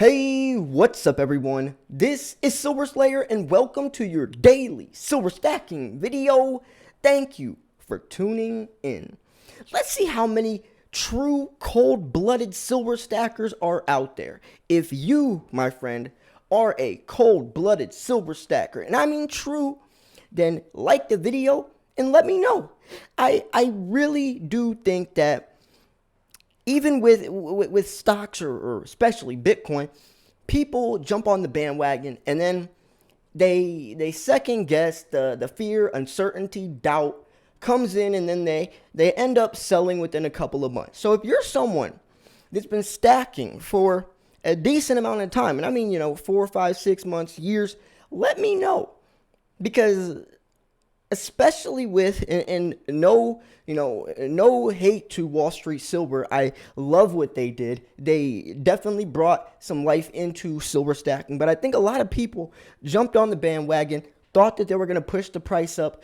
Hey, what's up everyone? This is Silver Slayer and welcome to your daily silver stacking video. Thank you for tuning in. Let's see how many true cold-blooded silver stackers are out there. If you, my friend, are a cold-blooded silver stacker, and I mean true, then like the video and let me know. I really do think that even with stocks or especially Bitcoin, people jump on the bandwagon and then they second guess the fear, uncertainty, doubt comes in, and then they end up selling within a couple of months. So if you're someone that's been stacking for a decent amount of time, and I mean 4, 5, 6 months, years, let me know, because especially with and no no hate to Wall Street Silver. I love what they did. They definitely brought some life into silver stacking, but I think a lot of people jumped on the bandwagon, thought that they were going to push the price up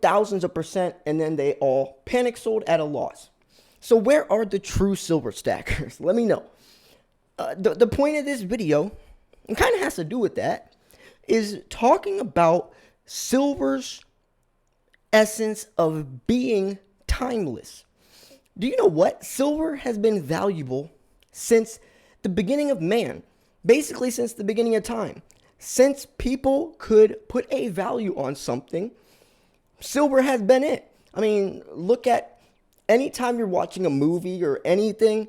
thousands of percent, and then they all panic sold at a loss. So where are the true silver stackers? Let me know. The point of this video, and kind of has to do with that, is talking about silver's essence of being timeless. Do you know what? Silver has been valuable since the beginning of man, basically since the beginning of time. Since people could put a value on something, silver has been it. I mean, look at anytime you're watching a movie or anything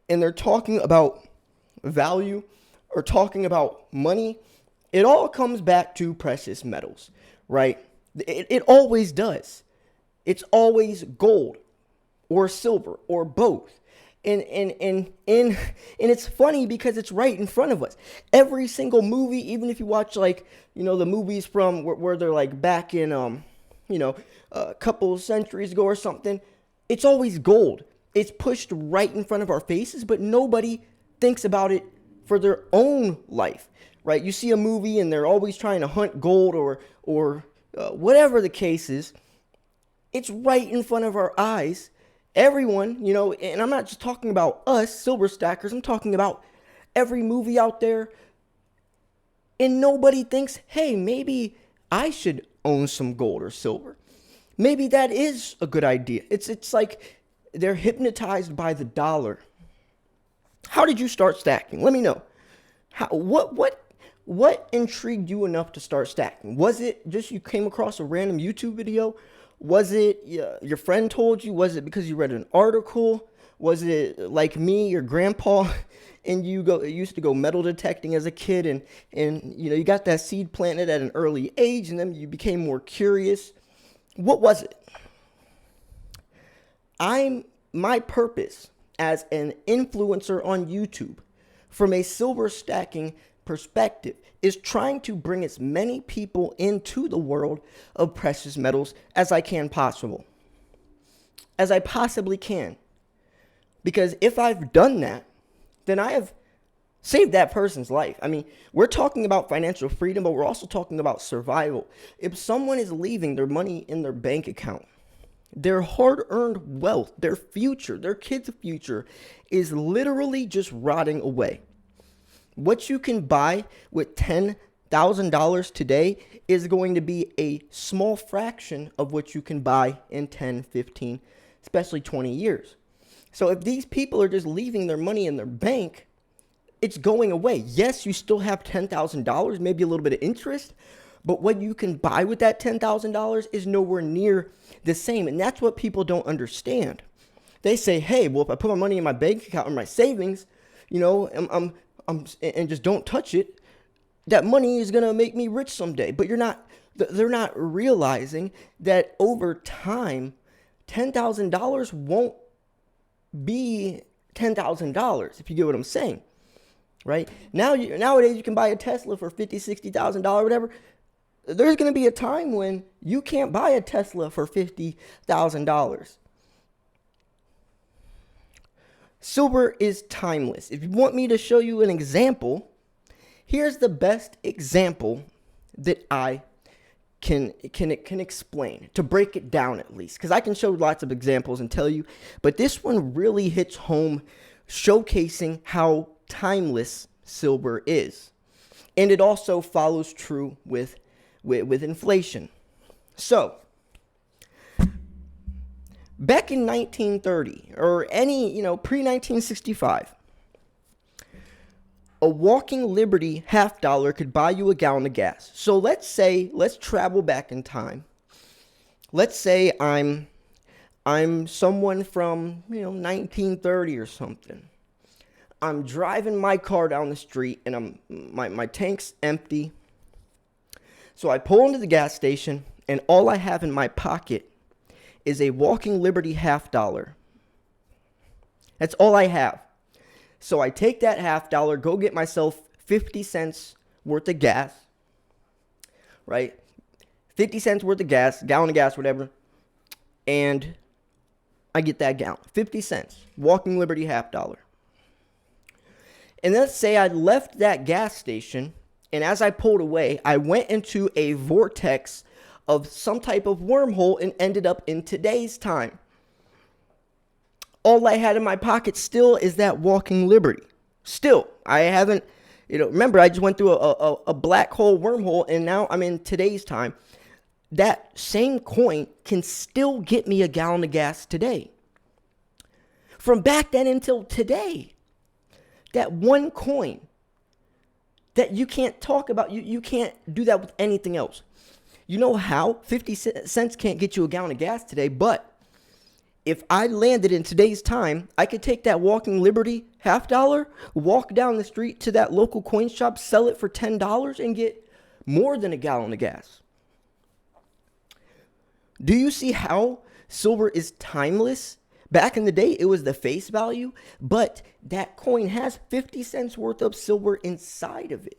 and they're talking about value or talking about money, it all comes back to precious metals, right? It always does. It's always gold or silver or both. And it's funny because it's right in front of us. Every single movie, even if you watch the movies from where they're like back in a couple centuries ago or something, it's always gold. It's pushed right in front of our faces, but nobody thinks about it for their own life, right? You see a movie and they're always trying to hunt gold or whatever the case is. It's right in front of our eyes. Everyone, and I'm not just talking about us silver stackers, I'm talking about every movie out there, and nobody thinks, hey, maybe I should own some gold or silver. Maybe that is a good idea. It's like they're hypnotized by the dollar. How did you start stacking? Let me know. What intrigued you enough to start stacking? Was it just you came across a random YouTube video? Was it your friend told you? Was it because you read an article? Was it like me, your grandpa, and you used to go metal detecting as a kid, and you got that seed planted at an early age, and then you became more curious? What was it? My purpose as an influencer on YouTube, from a silver stacking perspective, is trying to bring as many people into the world of precious metals as I possibly can. Because if I've done that, then I have saved that person's life. I mean, we're talking about financial freedom, but we're also talking about survival. If someone is leaving their money in their bank account, their hard-earned wealth, their future, their kids' future is literally just rotting away. What you can buy with $10,000 today is going to be a small fraction of what you can buy in 10, 15, especially 20 years. So if these people are just leaving their money in their bank, it's going away. Yes, you still have $10,000, maybe a little bit of interest, but what you can buy with that $10,000 is nowhere near the same. And that's what people don't understand. They say, hey, well, if I put my money in my bank account or my savings, and just don't touch it, that money is going to make me rich someday. But they're not realizing that over time, $10,000 won't be $10,000, if you get what I'm saying, right? Nowadays, you can buy a Tesla for $50,000, $60,000, whatever. There's going to be a time when you can't buy a Tesla for $50,000. Silver is timeless. If you want me to show you an example, here's the best example that I can explain, to break it down at least, because I can show lots of examples and tell you, but this one really hits home, showcasing how timeless silver is. And it also follows true with inflation. So, back in 1930, or pre-1965, a walking Liberty $half could buy you a gallon of gas. So let's travel back in time. Let's say I'm someone from, 1930 or something. I'm driving my car down the street and my tank's empty. So I pull into the gas station and all I have in my pocket is a walking Liberty $half. That's all I have. So I take that $half, go get myself 50 cents worth of gas, right? 50 cents worth of gas, gallon of gas, whatever. And I get that gallon, 50 cents, walking Liberty $half. And let's say I left that gas station, and as I pulled away, I went into a vortex of some type of wormhole and ended up in today's time. All I had in my pocket still is that walking Liberty. Still, I haven't, remember I just went through a black hole wormhole and now I'm in today's time. That same coin can still get me a gallon of gas today. From back then until today, that one coin that you can't talk about, you can't do that with anything else. You know how? 50 cents can't get you a gallon of gas today, but if I landed in today's time, I could take that walking Liberty $half, walk down the street to that local coin shop, sell it for $10 and get more than a gallon of gas. Do you see how silver is timeless? Back in the day, it was the face value, but that coin has 50 cents worth of silver inside of it,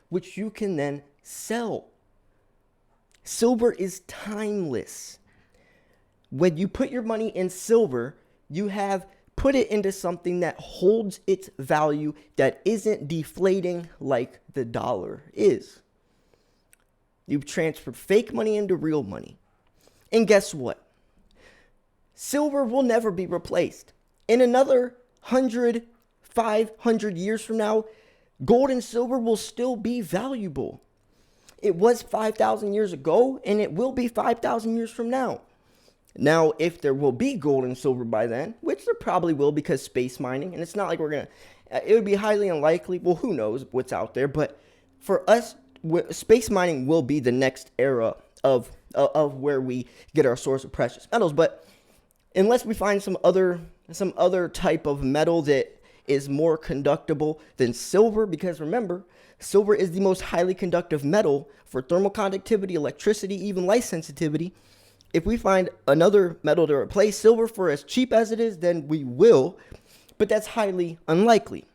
which you can then sell. Silver is timeless. When you put your money in silver, you have put it into something that holds its value, that isn't deflating like the dollar is. You've transferred fake money into real money. And guess what? Silver will never be replaced. In another 100, 500 years from now, gold and silver will still be valuable. It was 5,000 years ago, and it will be 5,000 years from now. Now, if there will be gold and silver by then, which there probably will because space mining, and it's not like it would be highly unlikely. Well, who knows what's out there, but for us, space mining will be the next era of where we get our source of precious metals. But unless we find some other type of metal that is more conductible than silver, because remember, silver is the most highly conductive metal for thermal conductivity, electricity, even light sensitivity. If we find another metal to replace silver for as cheap as it is, then we will, but that's highly unlikely.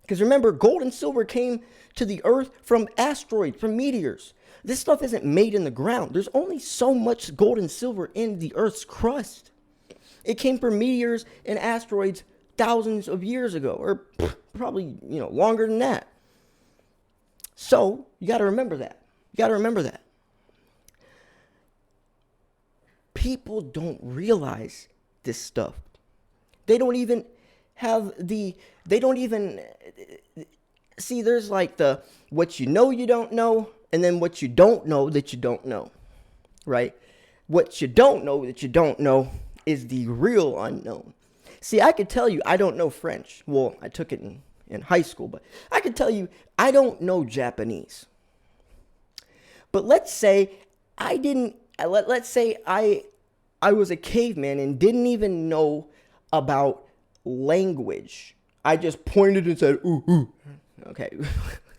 Because remember, gold and silver came to the earth from asteroids, from meteors. This stuff isn't made in the ground. There's only so much gold and silver in the earth's crust. It came from meteors and asteroids thousands of years ago, or probably, longer than that. So, you got to remember that. People don't realize this stuff. They don't even see, there's like what you don't know, and then what you don't know that you don't know, right? What you don't know that you don't know is the real unknown. See, I could tell you I don't know French. Well, I took it in high school, but I could tell you I don't know Japanese. But let's say let's say I was a caveman and didn't even know about language. I just pointed and said, ooh, ooh. Okay,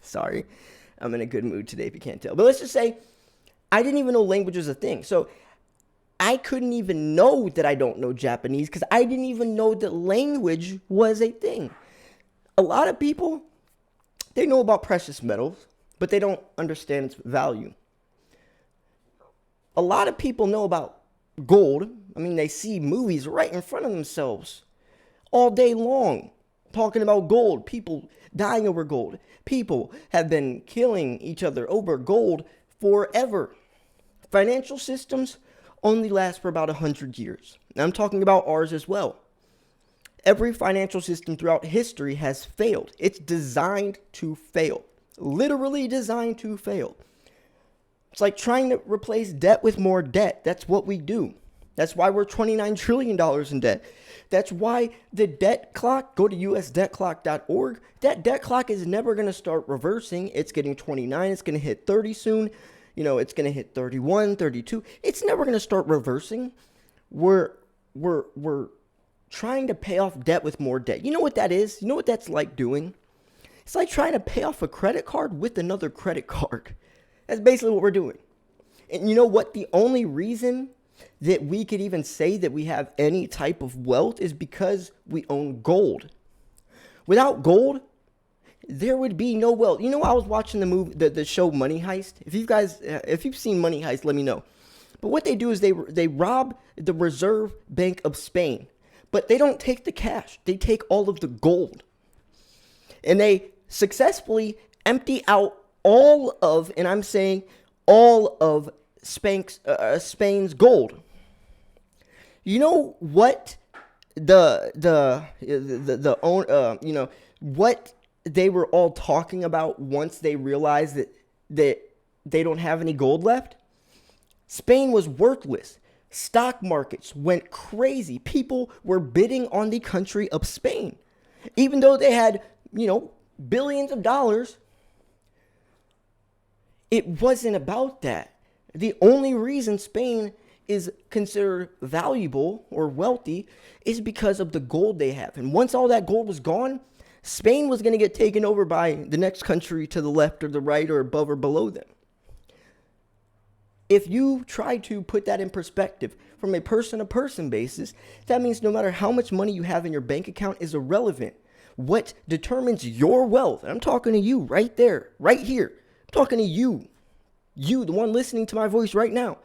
sorry. I'm in a good mood today if you can't tell. But let's just say I didn't even know language was a thing. So I couldn't even know that I don't know Japanese because I didn't even know that language was a thing. A lot of people, they know about precious metals, but they don't understand its value. A lot of people know about gold. I mean, they see movies right in front of themselves all day long talking about gold, people dying over gold. People have been killing each other over gold forever. Financial systems only last for about 100 years. And I'm talking about ours as well. Every financial system throughout history has failed. It's designed to fail. Literally designed to fail. It's like trying to replace debt with more debt. That's what we do. That's why we're $29 trillion in debt. That's why the debt clock, go to usdebtclock.org. That debt clock is never going to start reversing. It's getting 29. It's going to hit 30 soon. It's going to hit 31, 32. It's never going to start reversing. We're trying to pay off debt with more debt. You know what that is? You know what that's like doing? It's like trying to pay off a credit card with another credit card. That's basically what we're doing. And you know what? The only reason that we could even say that we have any type of wealth is because we own gold. Without gold, there would be no wealth. I was watching the show Money Heist. If you've seen Money Heist, let me know. But what they do is they rob the Reserve Bank of Spain, but they don't take the cash. They take all of the gold, and they successfully empty out all of, and I'm saying all of Spain's gold. You know what what they were all talking about once they realized that they don't have any gold left? Spain was worthless. Stock markets went crazy. People were bidding on the country of Spain. Even though they had, billions of dollars, it wasn't about that. The only reason Spain is considered valuable or wealthy is because of the gold they have. And once all that gold was gone, Spain was going to get taken over by the next country to the left or the right or above or below them. If you try to put that in perspective from a person-to-person basis, that means no matter how much money you have in your bank account is irrelevant. What determines your wealth, and I'm talking to you right there, right here. I'm talking to you, the one listening to my voice right now.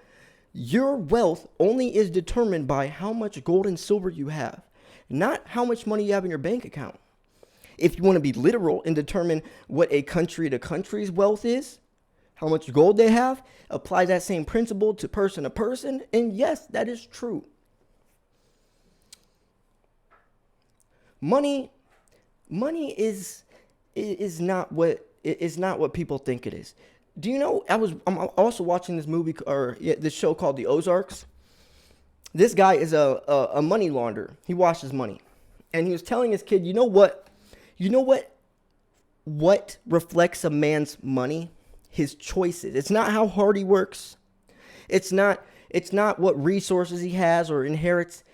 Your wealth only is determined by how much gold and silver you have, not how much money you have in your bank account. If you want to be literal and determine what a country to country's wealth is, how much gold they have, apply that same principle to person, and yes, that is true. Money is not what people think it is. Do you know, I'm also watching this movie this show called The Ozarks. This guy is a money launderer. He washes money. And he was telling his kid, you know what reflects a man's money? His choices. It's not how hard he works. It's not what resources he has or inherits.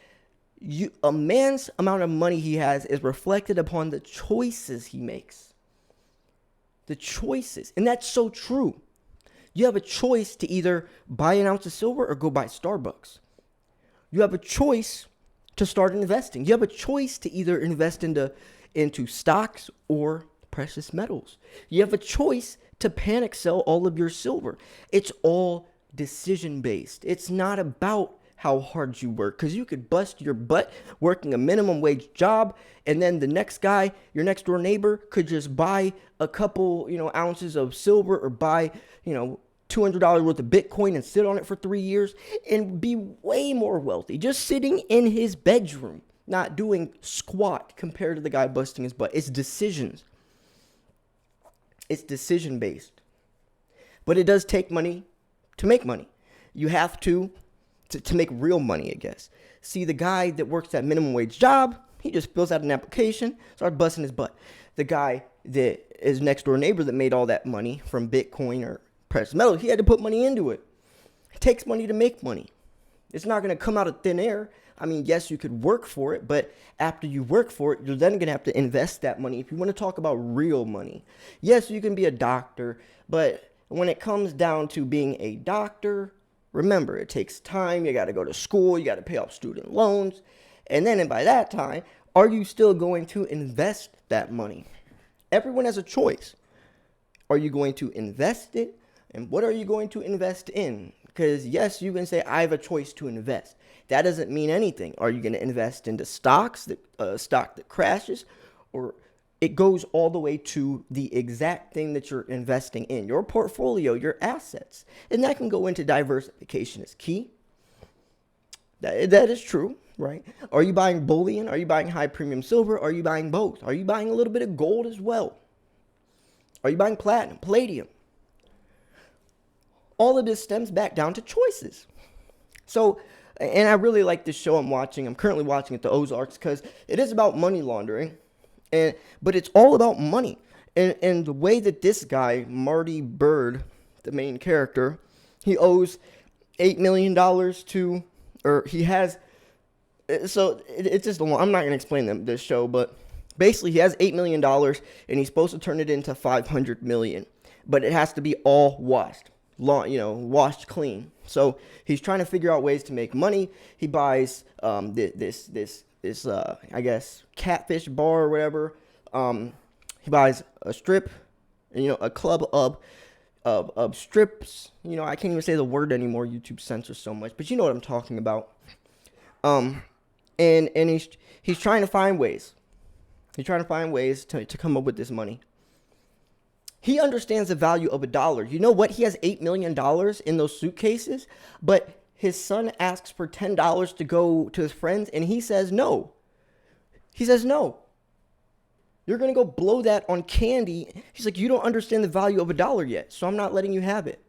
A man's amount of money he has is reflected upon the choices he makes. The choices. And that's so true. You have a choice to either buy an ounce of silver or go buy Starbucks. You have a choice to start investing. You have a choice to either invest into stocks or precious metals. You have a choice to panic sell all of your silver. It's all decision based. It's not about how hard you work, because you could bust your butt working a minimum wage job, and then the next guy, your next door neighbor, could just buy a couple ounces of silver or buy $200 worth of Bitcoin and sit on it for 3 years and be way more wealthy just sitting in his bedroom, not doing squat compared to the guy busting his butt. It's decisions. It's decision based. But it does take money to make money. You have to make real money, I guess. See, the guy that works that minimum wage job, he just fills out an application, starts busting his butt. The guy that is next door neighbor that made all that money from Bitcoin or precious metal, he had to put money into it. It takes money to make money. It's not going to come out of thin air. I mean, yes, you could work for it, but after you work for it, you're then going to have to invest that money. If you want to talk about real money, yes, you can be a doctor, but when it comes down to being a doctor, remember, it takes time. You got to go to school. You got to pay off student loans. And then by that time, are you still going to invest that money? Everyone has a choice. Are you going to invest it? And what are you going to invest in? Because yes, you can say, I have a choice to invest. That doesn't mean anything. Are you going to invest into stocks, stock that crashes? Or it goes all the way to the exact thing that you're investing in, your portfolio, your assets. And that can go into diversification is key. That is true, right? Are you buying bullion? Are you buying high premium silver? Are you buying both? Are you buying a little bit of gold as well? Are you buying platinum, palladium? All of this stems back down to choices. So, and I really like this show I'm watching. I'm currently watching it, The Ozarks, because it is about money laundering, but it's all about money. And the way that this guy, Marty Byrde, the main character, he owes $8 million to, or he has, so it's just a long, I'm not going to explain this show, but basically he has $8 million and he's supposed to turn it into $500 million, but it has to be all washed, washed clean. So he's trying to figure out ways to make money. He buys this I guess catfish bar or whatever. He buys a strip, a club of strips. I can't even say the word anymore. YouTube censors so much, but you know what I'm talking about. And he's trying to find ways. He's trying to find ways to come up with this money. He understands the value of $1. You know what? He has $8 million in those suitcases, but his son asks for $10 to go to his friends, and he says no. He says no. You're going to go blow that on candy. He's like, you don't understand the value of $1 yet, so I'm not letting you have it.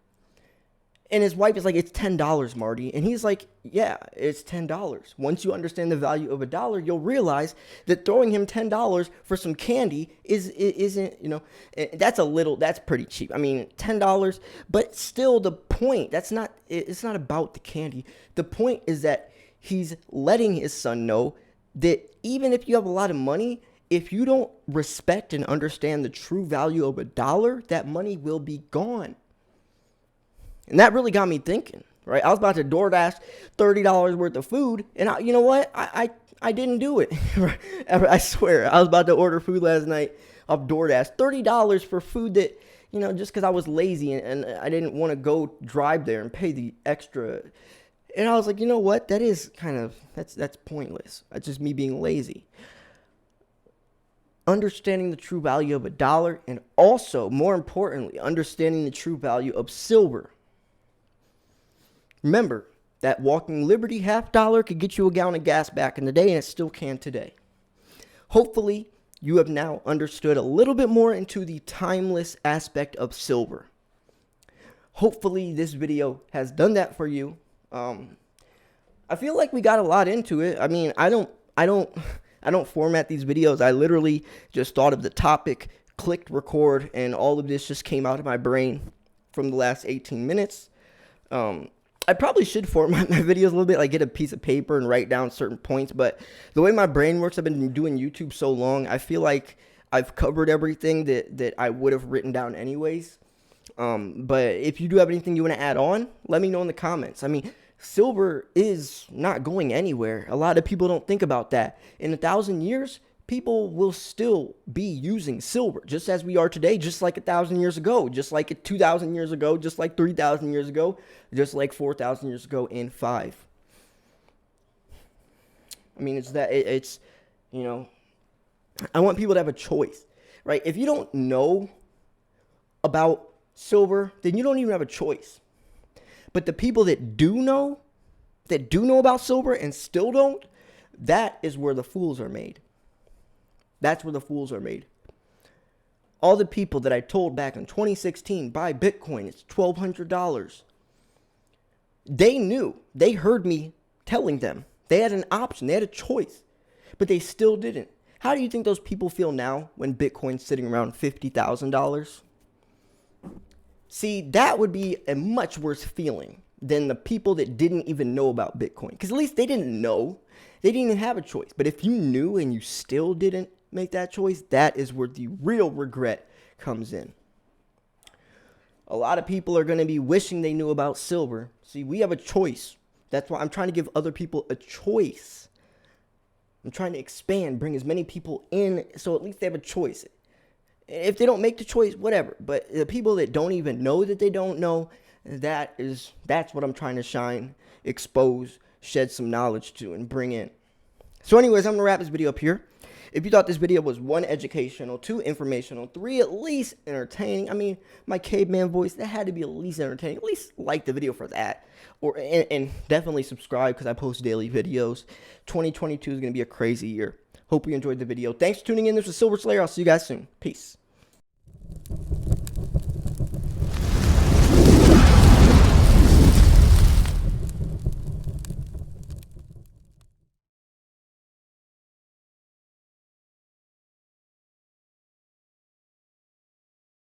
And his wife is like, it's $10, Marty. And he's like, yeah, it's $10. Once you understand the value of $1, you'll realize that throwing him $10 for some candy isn't, that's pretty cheap. I mean, $10, but still the point, it's not about the candy. The point is that he's letting his son know that even if you have a lot of money, if you don't respect and understand the true value of $1, that money will be gone. And that really got me thinking, right? I was about to DoorDash $30 worth of food, and you know what? I didn't do it. I swear. I was about to order food last night off DoorDash. $30 for food that, just because I was lazy and I didn't want to go drive there and pay the extra. And I was like, you know what? That is that's pointless. That's just me being lazy. Understanding the true value of $1, and also, more importantly, understanding the true value of silver. Remember that Walking Liberty $0.50 could get you a gallon of gas back in the day, and it still can today. Hopefully, you have now understood a little bit more into the timeless aspect of silver. Hopefully, this video has done that for you. I feel like we got a lot into it. I mean, I don't format these videos. I literally just thought of the topic, clicked record, and all of this just came out of my brain from the last 18 minutes. I probably should format my videos a little bit, like get a piece of paper and write down certain points, but the way my brain works, I've been doing YouTube so long, I feel like I've covered everything that I would have written down anyways. But if you do have anything you want to add on, let me know in the comments. I mean, silver is not going anywhere. A lot of people don't think about that. In 1,000 years, people will still be using silver, just as we are today, just like 1,000 years ago, just like 2,000 years ago, just like 3,000 years ago, just like 4,000 years ago, and 5. I mean, I want people to have a choice, right? If you don't know about silver, then you don't even have a choice. But the people that do know about silver and still don't, that is where the fools are made. That's where the fools are made. All the people that I told back in 2016, buy Bitcoin, it's $1,200. They knew. They heard me telling them. They had an option. They had a choice. But they still didn't. How do you think those people feel now when Bitcoin's sitting around $50,000? See, that would be a much worse feeling than the people that didn't even know about Bitcoin. Because at least they didn't know. They didn't even have a choice. But if you knew and you still didn't make that choice, that is where the real regret comes in. A lot of people are going to be wishing they knew about silver. See, we have a choice. That's why I'm trying to give other people a choice. I'm trying to expand, bring as many people in so at least they have a choice. If they don't make the choice, whatever. But the people that don't even know that they don't know, that's what I'm trying to shine, expose, shed some knowledge to, and bring in. So anyways, I'm going to wrap this video up here. If you thought this video was 1, educational, 2, informational, 3, at least entertaining, I mean, my caveman voice, that had to be at least entertaining. At least like the video for that. And definitely subscribe because I post daily videos. 2022 is going to be a crazy year. Hope you enjoyed the video. Thanks for tuning in. This was Silver Slayer. I'll see you guys soon. Peace.